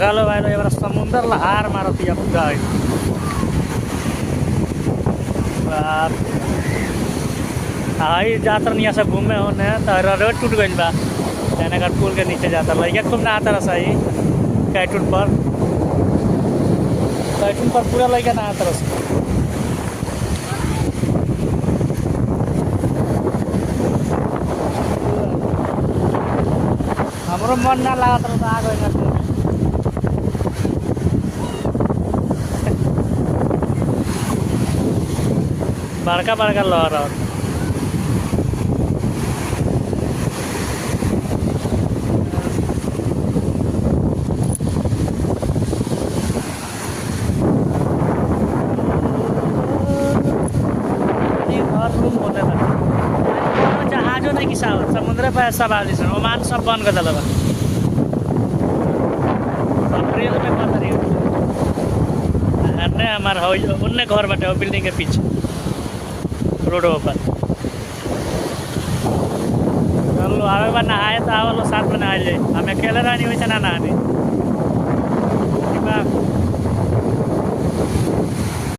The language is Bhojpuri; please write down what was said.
गलो भाई ये बार समुंदर ला हार मारती है पूरा बाप आई जातर यहाँ से घूमे होने तो रोड टूट गई बा जयनगर पुल के नीचे जाता लड़का खूब ना आता रहा सही कैटून पर पूरा लड़का ना आता रहा हमरो मन ना लागत रहा आ गए बड़का बड़का लहर और रूम होते जहाजों नहीं किसा समुद्र पर सब आदि ओमान सब बंद कर दिल अप्रैल में बंद रही हमारे उन्ने घर बाटे बिल्डिंग के पीछे रोडों पर चलो आवे बार नहाए तो आवलो साथ में नहा जाए हमें अकेले रहनी वैसे ना नहानी